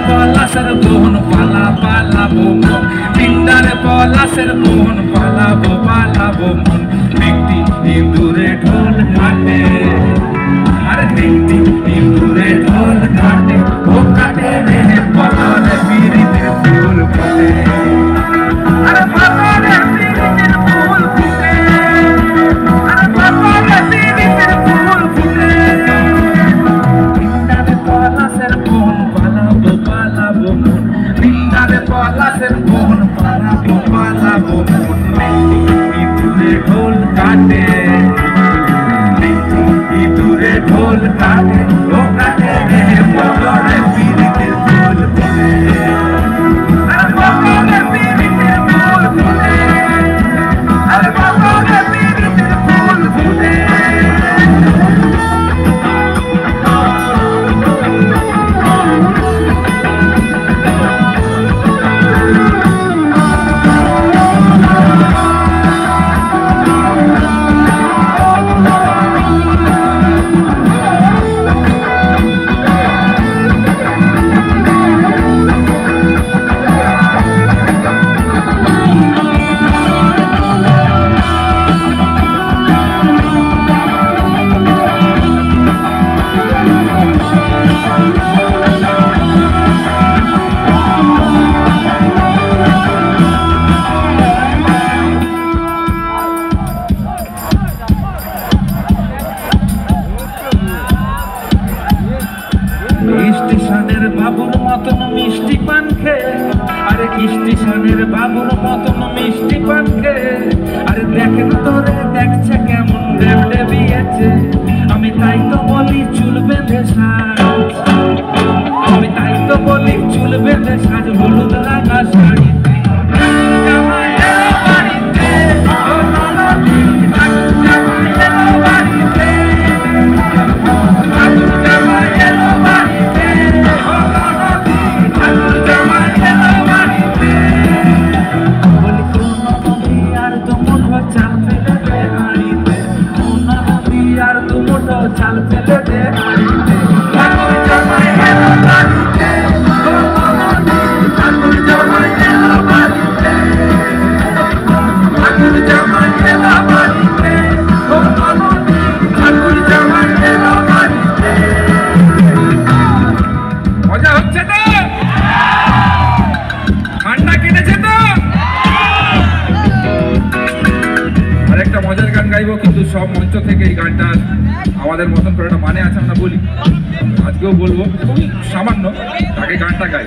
পলাশের বোন পালাবো মন, পিন্ডারে পলাশের বোন পালাবো মন। একটি ইঁদুরে ঢোল কাটে, আরে একটি ইঁদুরে ঢোল কাটে, ও কাটে রে পলারে পিরিতের ফুল ফোটে, আরে পলারে পিরিতের ফুল ফোটে, আরে পলারে পিরিতের ফুল ফোটে। পিন্ডারে পলাশের বোন পালাবো মন, পিন্ডারে পলাশের বোন পালাবো মন। ইঁদুরে ঢোল কাটে, ইঁদুরে ঢোল কাটে, ও কাটে রে পলারে পিরিতের ফুল ফোটে, আরে পলারে পিরিতের ফুল ফোটে, আরে পলারে পিরিতের ফুল ফোটে। স্টেশনের বাবুর মতন মিষ্টি পান খেয়ে, আরে স্টেশনের বাবুর মতন মিষ্টি পান খেয়ে, আরে দেখেন তোরে দেখছে কেমন ডেবিয়েছে। আমি তাই তো বলি চুল বেঁধে সাজ, আমি তাই তো বলি চুল বেঁধে সাজ, হলুদ রাঙা শাড়িতে জামাই এলো বাড়িতে, ও ননদি জামাই এলো বাড়িতে, জামাই এলো বাড়িতে, ও ননদি জামাই এলো বাড়িতে। বলি কোন নদী আর দুমুঠো চাল ফেলে দে হাঁড়িতে, কোন নদী আর দুমুঠো চাল ফেলে দে হাঁড়িতে, ঠাকুর জামাই এলো বাড়িতে, ও ননদি ঠাকুর জামাই এলো বাড়িতে, ঠাকুর জামাই এলো বাড়িতে, ও ননদি ঠাকুর জামাই এলো বাড়িতে। মজা হচ্ছে তো? ঠান্ডা কেটেছে তো? আরেকটা মজার গান গাইবো, কিন্তু সব মঞ্চ থেকে এই গানটা আমাদের মতন করে একটা মানে আছে, আমরা বলি, আজকেও বলবো, খুবই সামান্য, তাকে গানটা গাই।